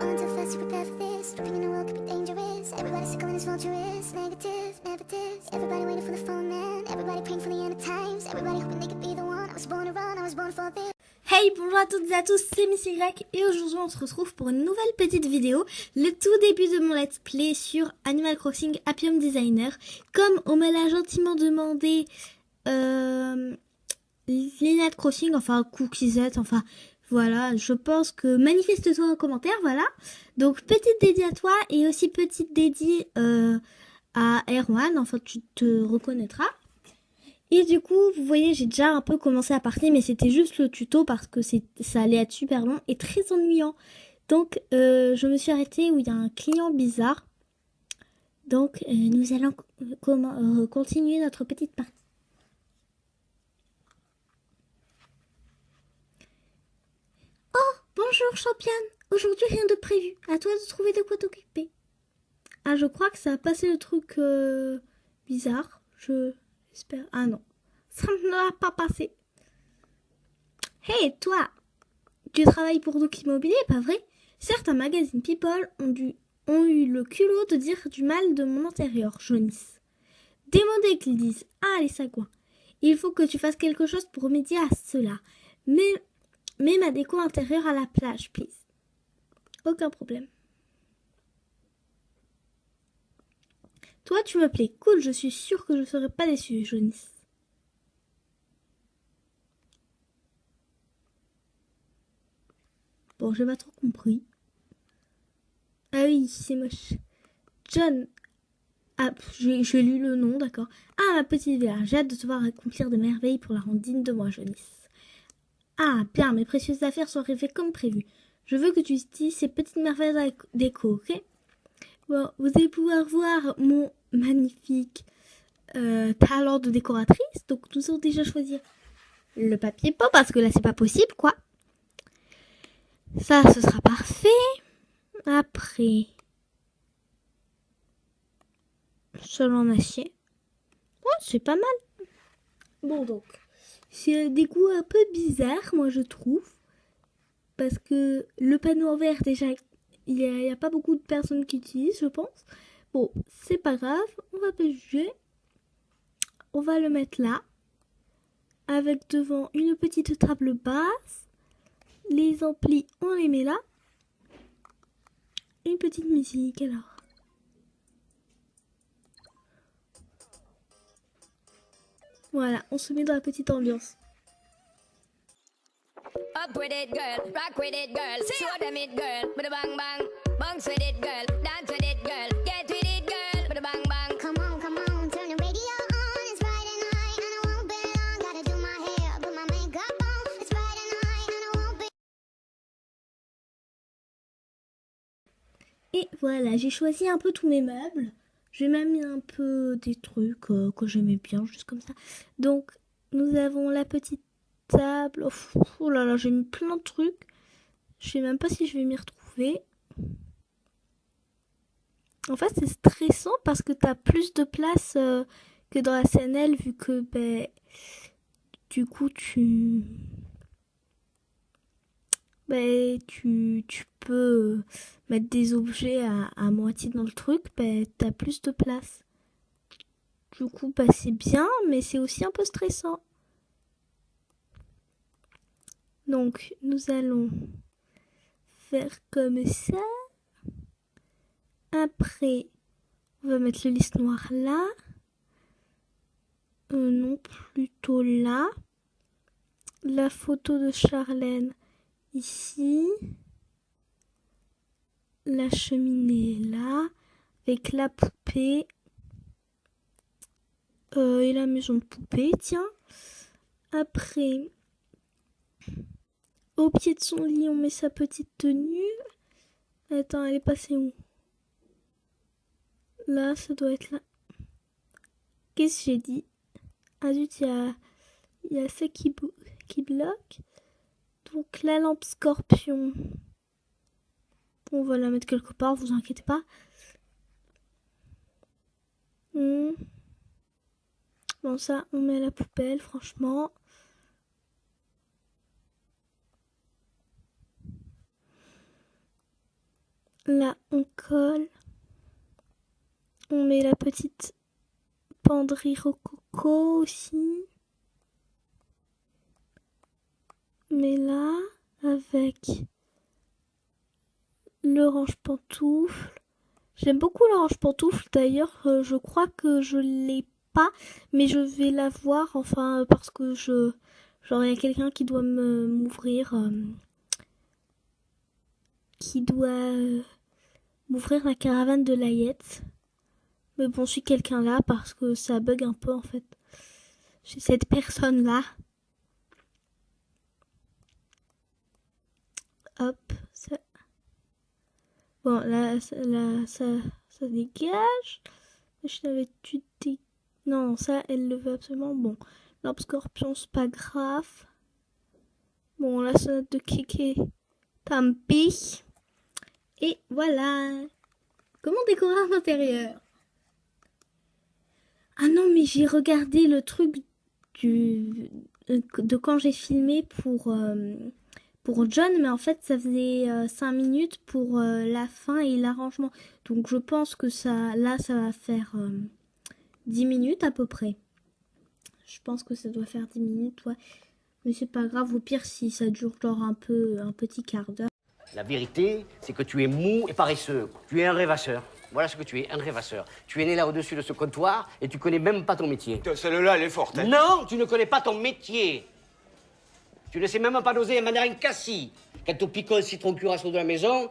Falling too fast to prepare for this. Dropping in the world could be dangerous. Everybody circling is vulturous. Negative, never this. Everybody waiting for the phone man. Everybody praying for the end of times. Everybody hoping they could be the one. I was born to run, I was born for this. Hey, bonjour à toutes et à tous, c'est Miss Y et aujourd'hui on se retrouve pour une nouvelle petite vidéo, le tout début de mon let's play sur Animal Crossing Happy Home Designer. Comme on me l'a gentiment demandé, Lynette Crossing, enfin Cookieette, enfin voilà, je pense que manifeste-toi en commentaire, voilà. Donc petite dédiée à toi et aussi petite dédiée à Erwan, enfin tu te reconnaîtras. Et du coup, vous voyez, j'ai déjà un peu commencé à partir, mais c'était juste le tuto parce que ça allait être super long et très ennuyant. Donc, je me suis arrêtée où il y a un client bizarre. Donc, nous allons continuer notre petite partie. Oh, bonjour championne. Aujourd'hui, rien de prévu. À toi de trouver de quoi t'occuper. Ah, je crois que ça a passé le truc bizarre. J'espère. Ah non. Ça ne l'a pas passé. Hey, toi, tu travailles pour Doc Immobilier, pas vrai? Certains magazines People ont eu le culot de dire du mal de mon intérieur, jaunisse. Démodé qu'ils disent. Ah, les sagouins. Il faut que tu fasses quelque chose pour remédier à cela. Mets ma déco intérieure à la plage, please. Aucun problème. Toi, tu me plais. Cool, je suis sûre que je ne serai pas déçue, jaunisse. Bon, j'ai pas trop compris. Ah oui, c'est moche. John. Ah, j'ai lu le nom, d'accord. Ah, ma petite Véla, j'ai hâte de te voir accomplir des merveilles pour la rendre digne de moi, jaunisse. Ah, bien, mes précieuses affaires sont arrivées comme prévu. Je veux que tu utilises ces petites merveilles déco, ok? Bon, vous allez pouvoir voir mon magnifique talent de décoratrice. Donc, nous allons déjà choisir le papier peint, parce que là, c'est pas possible, quoi. Ça, ce sera parfait. Après, sol en acier. Oh, c'est pas mal. Bon, donc, c'est des goûts un peu bizarres, moi, je trouve. Parce que le panneau en verre, déjà, il y a pas beaucoup de personnes qui utilisent, je pense. Bon, c'est pas grave. On va pas juger. On va le mettre là. Avec devant une petite table basse. Les amplis, on les met là. Une petite musique, alors. Voilà, on se met dans la petite ambiance. Up with it, girl. Rock with it, girl. Show them it, girl. With a bang bang. Bounce with it, girl. Dance with it, girl. Get with it, girl. With a bang bang. Come on, turn the radio on. It's Friday night and I won't be long. Gotta do my hair, put my makeup on. It's Friday night and I won't be. Et voilà, j'ai choisi un peu tous mes meubles. J'ai même mis un peu des trucs que j'aimais bien, juste comme ça. Donc, nous avons la petite table. Oh là là, j'ai mis plein de trucs. Je sais même pas si je vais m'y retrouver. En fait, c'est stressant parce que t'as plus de place que dans la CNL, vu que, du coup, tu peux mettre des objets à moitié dans le truc, t'as plus de place. Du coup, c'est bien, mais c'est aussi un peu stressant. Donc, nous allons faire comme ça. Après, on va mettre le liste noir là. Non, plutôt là. La photo de Charlène ici. La cheminée là. Avec la poupée. Et la maison de poupée, tiens. Après, au pied de son lit, on met sa petite tenue. Attends, elle est passée où? Là, ça doit être là. Qu'est-ce que j'ai dit? Ah zut, il y a ça qui bloque. Donc la lampe scorpion, on va la mettre quelque part, vous inquiétez pas. Bon, ça, on met à la poubelle, franchement. Là, on colle. On met la petite penderie rococo aussi. Mais là, avec l'orange pantoufle. J'aime beaucoup l'orange pantoufle. D'ailleurs, je crois que je l'ai pas, mais je vais la voir. Enfin, parce que genre il y a quelqu'un qui doit m'ouvrir, m'ouvrir la caravane de Layette. Mais bon, je suis quelqu'un là parce que ça bug un peu en fait. J'ai cette personne là. Hop, ça. Bon, là, ça dégage. Je n'avais tu non, ça, elle le veut absolument. Bon, l'arbre scorpion, c'est pas grave. Bon, la sonnette de Kéké, tant pis. Et voilà. Comment décorer un intérieur? Ah non, mais j'ai regardé le truc de quand j'ai filmé pour John, mais en fait ça faisait 5 minutes pour la fin et l'arrangement. Donc je pense que ça va faire 10 minutes à peu près. Je pense que ça doit faire 10 minutes, ouais. Mais c'est pas grave, au pire si ça dure genre un petit quart d'heure. La vérité, c'est que tu es mou et paresseux. Tu es un rêvasseur. Voilà ce que tu es, un rêvasseur. Tu es né là au-dessus de ce comptoir et tu connais même pas ton métier. Celle-là, elle est forte, hein. Non, tu ne connais pas ton métier. Tu ne sais même pas doser un mandarin cassis. Quant au picot citron curaçao de la maison,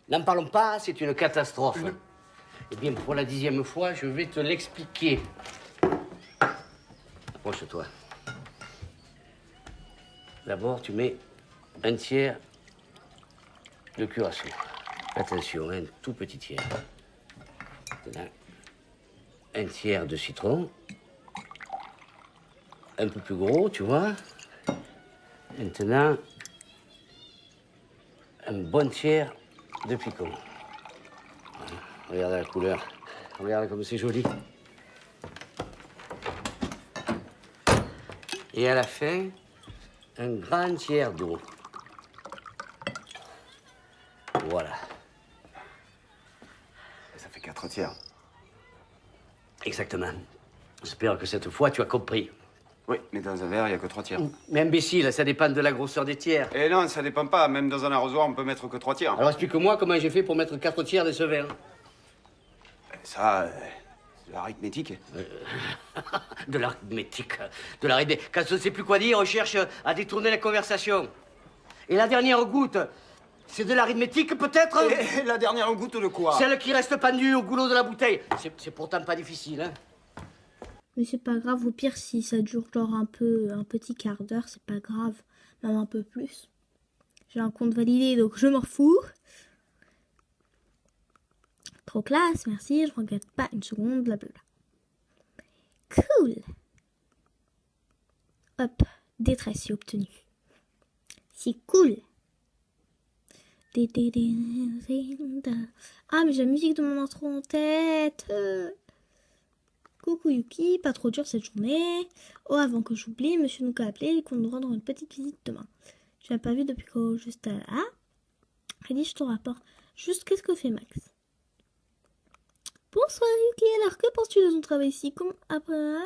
n'en parlons pas, c'est une catastrophe. Eh bien, pour la 10e fois, je vais te l'expliquer. Approche-toi. D'abord, tu mets un tiers de curaçao. Attention, un tout petit tiers. Là, un tiers de citron. Un peu plus gros, tu vois. Maintenant, un bon tiers de picot. Voilà. Regarde la couleur. Regarde comme c'est joli. Et à la fin, un grand tiers d'eau. Voilà. Ça fait 4 tiers. Exactement. J'espère que cette fois, tu as compris. Oui, mais dans un verre, il n'y a que 3 tiers. Mais imbécile, ça dépend de la grosseur des tiers. Et non, ça dépend pas. Même dans un arrosoir, on peut mettre que 3 tiers. Alors explique-moi comment j'ai fait pour mettre 4 tiers de ce verre. Ça, c'est de l'arithmétique. De l'arithmétique. De l'arithmétique. Quand on ne sait plus quoi dire, on cherche à détourner la conversation. Et la dernière goutte, c'est de l'arithmétique peut-être? Et la dernière goutte de quoi? Celle qui reste pendue au goulot de la bouteille. C'est pourtant pas difficile, hein. Mais c'est pas grave, au pire si ça dure genre un petit quart d'heure, c'est pas grave, même un peu plus. J'ai un compte validé donc je m'en fous. Trop classe, merci, je regrette pas une seconde, blablabla. Cool. Hop, détresse obtenue. C'est cool. Ah mais j'ai la musique de mon intro en tête. Coucou Yuki, pas trop dur cette journée. Oh, avant que j'oublie, monsieur nous a appelé et qu'on nous rendre une petite visite demain. Je l'ai pas vu depuis que juste là. Rédige ton rapport. Juste qu'est-ce que fait Max? Bonsoir Yuki, alors que penses-tu de ton travail ici? Comme après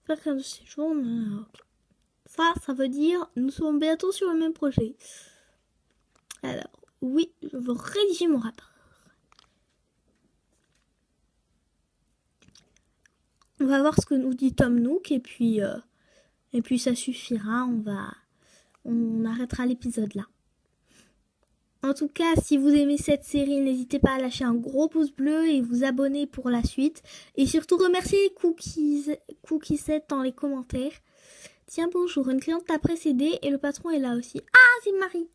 faire qu'un de ces jours, ça veut dire nous sommes bientôt sur le même projet. Alors, oui, je veux rédiger mon rapport. On va voir ce que nous dit Tom Nook et puis ça suffira, on arrêtera l'épisode là. En tout cas, si vous aimez cette série, n'hésitez pas à lâcher un gros pouce bleu et vous abonner pour la suite. Et surtout remercier Cookie7 dans les commentaires. Tiens, bonjour, une cliente t'a précédé et le patron est là aussi. Ah, c'est Marie.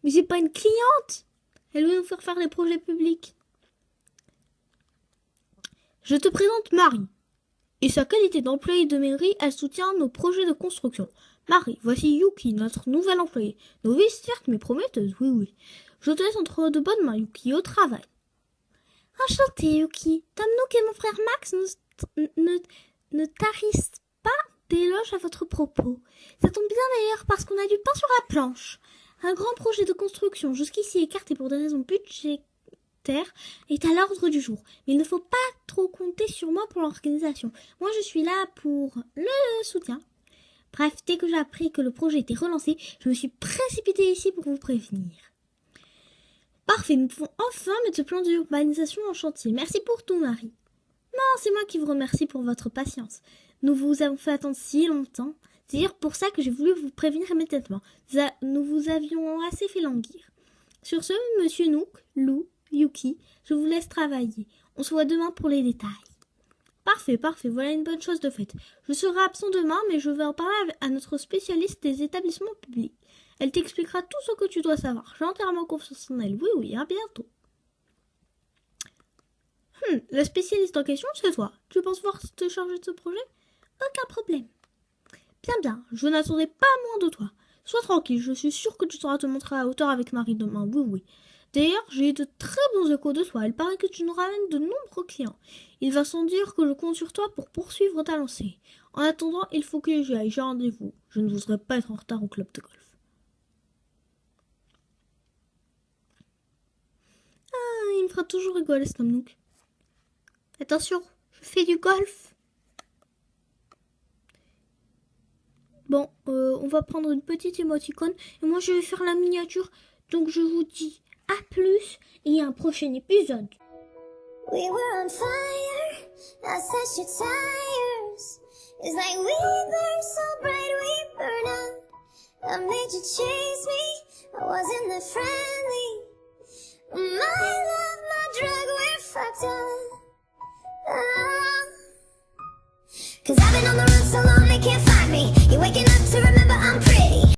Mais c'est pas une cliente. Elle veut nous faire des projets publics. Je te présente Marie. Et sa qualité d'employée de mairie, elle soutient nos projets de construction. Marie, voici Yuki, notre nouvelle employée. Novice certes, mais prometteuse, oui. Je te laisse entre de bonnes mains, Yuki, au travail. Enchantée, Yuki. Tom Nook et mon frère Max ne tarissent pas d'éloges à votre propos. Ça tombe bien d'ailleurs parce qu'on a du pain sur la planche. Un grand projet de construction, jusqu'ici écarté pour des raisons terre est à l'ordre du jour. Mais il ne faut pas trop compter sur moi pour l'organisation. Moi, je suis là pour le soutien. Bref, dès que j'ai appris que le projet était relancé, je me suis précipitée ici pour vous prévenir. Parfait, nous pouvons enfin mettre ce plan d'urbanisation en chantier. Merci pour tout, Marie. Non, c'est moi qui vous remercie pour votre patience. Nous vous avons fait attendre si longtemps. C'est d'ailleurs pour ça que j'ai voulu vous prévenir immédiatement. Nous vous avions assez fait languir. Sur ce, monsieur Nook, Lou, Yuki, je vous laisse travailler. On se voit demain pour les détails. Parfait, voilà une bonne chose de faite. Je serai absent demain, mais je vais en parler à notre spécialiste des établissements publics. Elle t'expliquera tout ce que tu dois savoir. J'ai entièrement confiance en elle. Oui, à bientôt. La spécialiste en question, c'est toi. Tu penses pouvoir te charger de ce projet? Aucun problème. Bien, je n'attendais pas moins de toi. Sois tranquille, je suis sûre que tu sauras te montrer à la hauteur avec Marie demain. Oui. D'ailleurs, j'ai de très bons échos de toi. Il paraît que tu nous ramènes de nombreux clients. Il va sans dire que je compte sur toi pour poursuivre ta lancée. En attendant, il faut que j'y aille. J'ai rendez-vous. Je ne voudrais pas être en retard au club de golf. Ah, il me fera toujours rigoler, ce Nook. Attention, je fais du golf. Bon, on va prendre une petite émoticône et moi je vais faire la miniature. Donc je vous dis à plus et à un prochain épisode. We were on fire, I set your tires. It's like we burn so bright, we burn out. I made you chase me, I wasn't that friendly. My love, my drug, we're fucked up. 'Cause I've been on the run so long they can't find